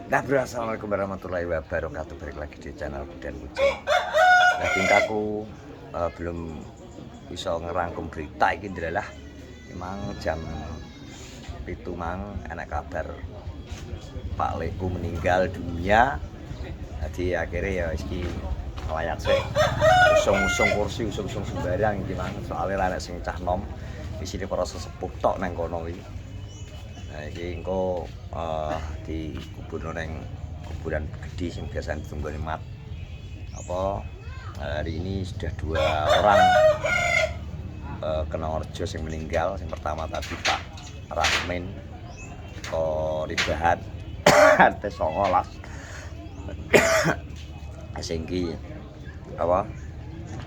Nah bro, assalamualaikum warahmatullahi wabarakatuh. Balik lagi di channel Budan Kucing. Nah tingkahku belum bisa ngerangkum berita ini adalah memang jam itu mang enak kabar Pak Leku meninggal dunia. Jadi akhirnya ya iki layak sih usung-usung kursi, usung-usung sembarang iki mang soalnya anak sing cah nom di sini para sesepuh tok nang kono iki. Nah iki engko di kubur neng kuburan gede yang biasa ditunggu mat apa hari ini sudah 2 orang kena orjo yang meninggal. Yang pertama tadi Pak Rasmin Koribahan RT 19 singgi apa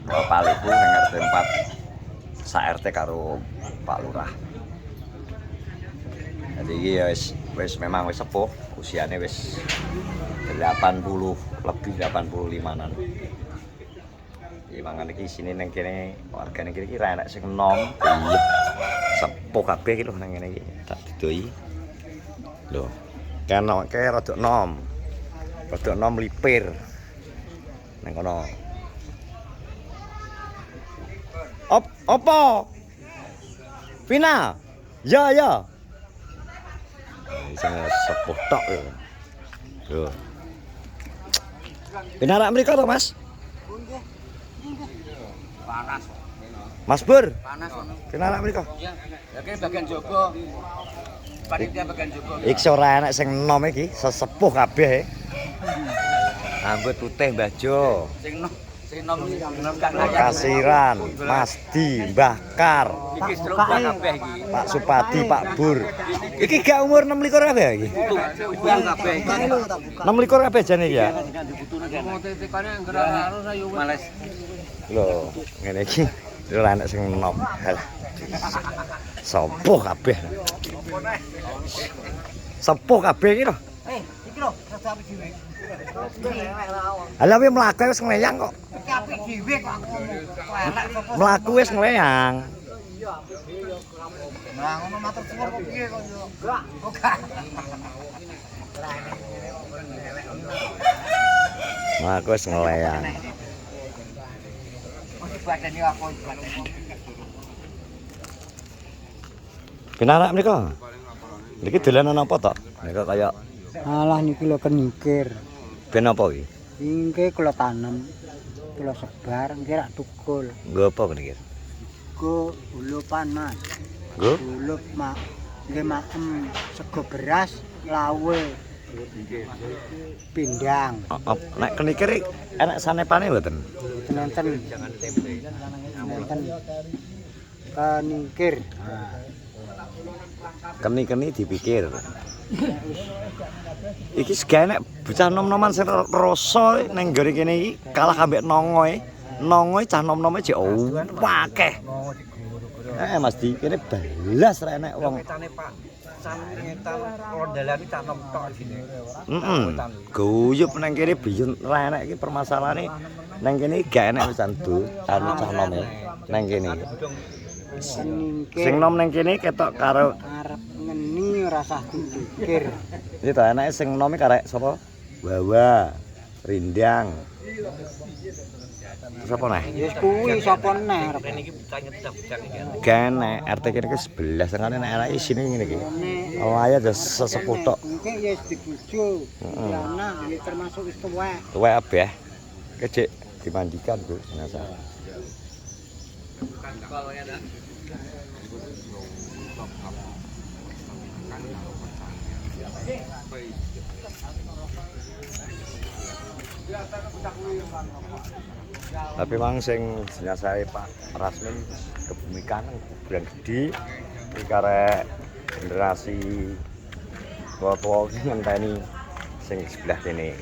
Pak Leku nang RT 4 sa RT karo Pak Lurah. Jadi ya wis memang wis sepuh, usianya wis 80 lebih 85-an. Iki mangan iki sini nang kene warga nang kene iki ra enak sing enom. Iya. Sepuh kabeh iki lho nang kene iki. Tak didoi. Lho. Kene rada enom. Rada enom lipir. Nang kono. Opo? Vina. Ya ya. Sing sepuh tok ya. Lho. Pinarak mriko to, Mas? Panas. Mas Bur. Panas ngono. Pinarak mriko. Iya. Ya kene bagian jaba. Panitia bagian jaba. Iki ora enak sing enom iki, sesepuh kabeh. Rambut putih Mbah Jo. Sing nom kan Kasiran, Mas Di, Mbah Kar, iki stroke kabeh iki. Pak Supadi, Pak Bur. Iki gak umur 26 kabeh iki. Ubang kabeh iki. 26 kabeh jane iki ya. Males. Lho, ngene iki ora enak sing enom. Sopo kabeh. Sepuh kabeh iki lho. Iki lho, rada apik dhewe. Lah kowe mlaku wis ngleyang kok. Apik dhewe kok. Mlaku wis ngleyang. Nah, ngono matur suwun kok piye kok yo. Kok gak. Mlaku wis ngleyang. Wis badane aku badane. Pinarak mriko. Niki dolanan apa to? Nek kaya Alah niki lho kenikir. ben apa iki? Iki kula tanem, kula sebar, nggih rak tukul. Nggo apa niki? Go ulupan Mas. Nggo? Ulup mak nggih maem sego beras, lawe. Pindang. Nek kenikir enak sanepane mboten? Nonton. Nonton. Kenikir. Keni-keni dipikir. Iki segane bocah nom-noman sing rasa ning nggone kene iki kalah ambek nongoe. Nongoe cah nom-nome jek akeh. Mas Di, kene belas ra enek wong. Cane Pak San ngetan ondalane cah nom tok sini. Guyub nang kene biyen ra enek iki permasalahane. Nang kene gak enek pisan Du, anu cah nome nang kene. Kenikir. Sing nom nang kene ketok karo Arep ngeni ora sah dipikir. iki to enake sing nome karek sapa? Wawa, Rindang. Terus apa neh? Wis kuwi sapa neh arep. Iki bocahnya bocah iki. Gene RT kene ke 11 sangane nek arek isine ngene iki. Laya aja sesepuh tok. Mungkin ya wis dibujo. Ya anak ya termasuk wis tuwek. Tuwek abeh. Kecik dimandikan, Bu, jenazah. Tapi mang sing jenazah Pak Rasmin kebumikan kuburan gede iki karek generasi tua-tua ngenteni sing sebelah kene.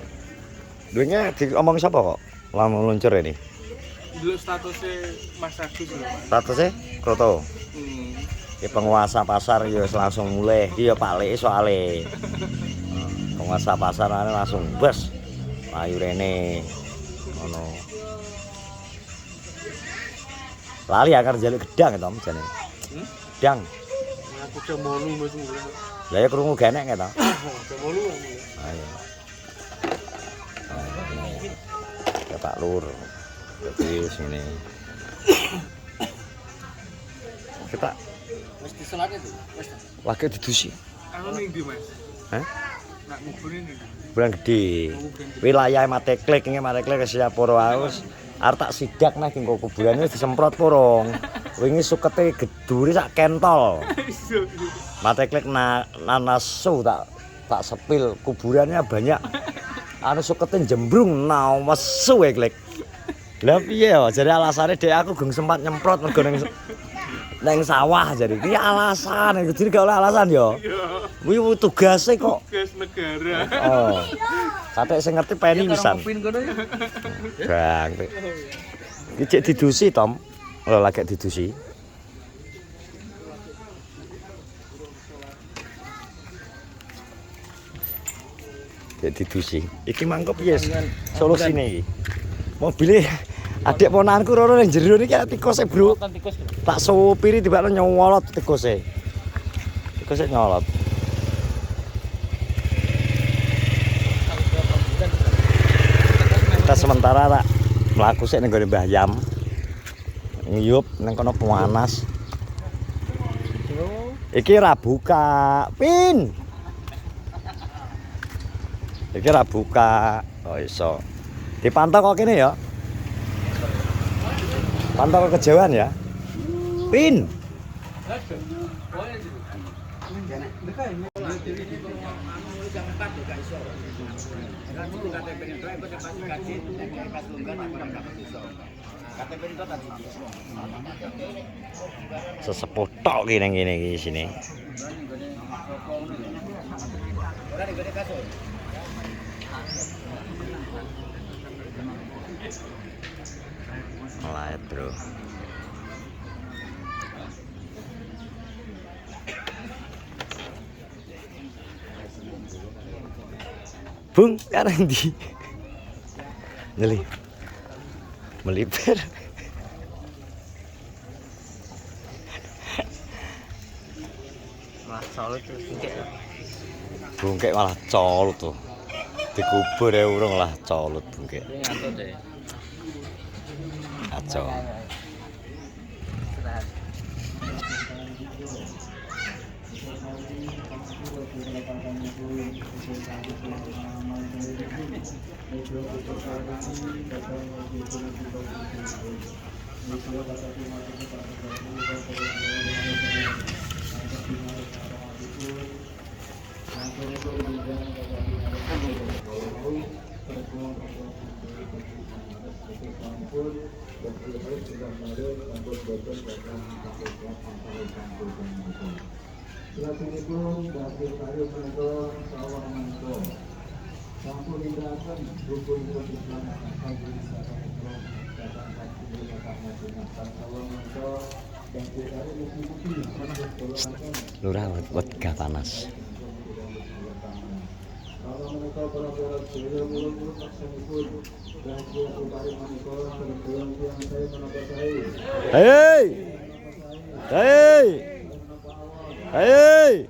Dunya diomong sapa kok? Lamun luncur ini. Dulu statusnya Mas Agus lho. Statusnya Kroto. Ki penguasa pasar ya langsung mulai. Iya Pak Lek soale. Penguasa pasar langsung bes. Ayu rene. Ngono. Lali akar jaluk gedang to jane. Gedang. Aku cemonu Mas. Lah ya krungu genek to. Jam 8 mulai. Ayo. Ya Pak Lur. Jadi sini. Kita Wis diselat itu. Wis. lagi didusi. Anu ning ndi, Mas? Hah? Nak ngubur ini. Bulan gede. Wilayah Mateklik ini Mateklik ke Siaporo Aus. Arep tak sidak nek engko kuburane wis disemprot porong. Wingi sukete geduri sak kentol. Mateklik nanasu tak sepil kuburannya banyak. Anu sukete jembrung nawesu eklek. Lah piye ya jare alasane dhek aku geng sempat nyemprot mergo neng sawah jadi iki alasan iki jadi gak oleh alasan ya. Kuwi tugase kok. Tugas negara. Oh. Katek sing ngerti peni pisan. Ngupin kono ya. Bang. Iki cek didusi, Tom. Lho lagi didusi. Cek didusi. Iki mangko piye solusine iki? Mobilnya adik ponanku rono ning jero niki tikose, Bro. Tak supiri tibakno nyolot tikose. Tikose nyolot. Kita sementara tak mlaku sik ning gone Mbah Yam. Ngiyup ning kono panas. Iki ra buka, Pin. Iki ra buka. Oh iso. Dipantau kok kene ya. Pantau kejauhan ya. Pin. Sesepuh tok ki nang kene iki sini. Lihat, Bro. Bung, sekarang di Nyeli melipir. Wah, salut tuh bungkek. Bungkek malah colut tuh. Dikubur ya urung lah colut bungkek. Ini ngantuk deh. Kacau. Lurah buat gak panas. Hei, hei, hei.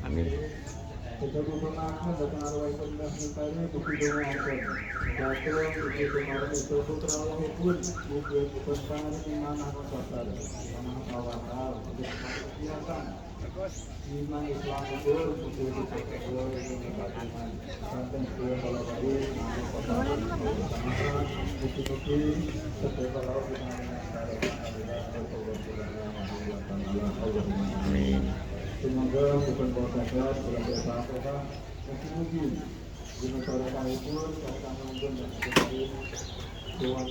Amin. Amin. Semoga bukan bersabar berapa mungkin guna cara kami pun akan menonton dan sekali doa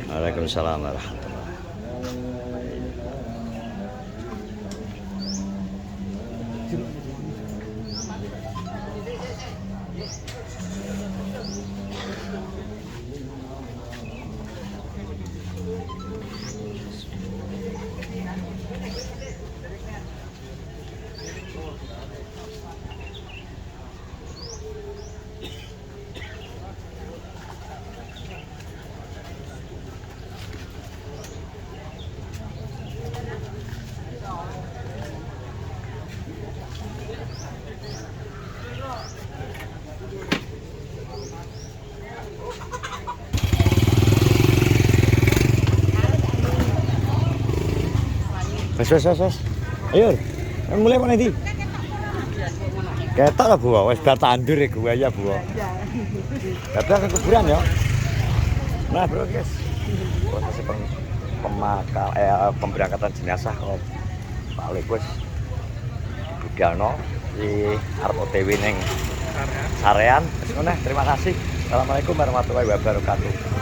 Waalaikumsalam warahmatullahi wabarakatuh. Wes. Ayo. Mulai mana iki? Ketok lah Bu, wis bar tandur gua ya Bu. Tapi ke kuburan ya. Nah, Bro, guys. Proses pemberangkatan jenazah kok balik wis budalno di arep OTW ning Sarean. Wis ngono, terima kasih. Assalamualaikum warahmatullahi wabarakatuh.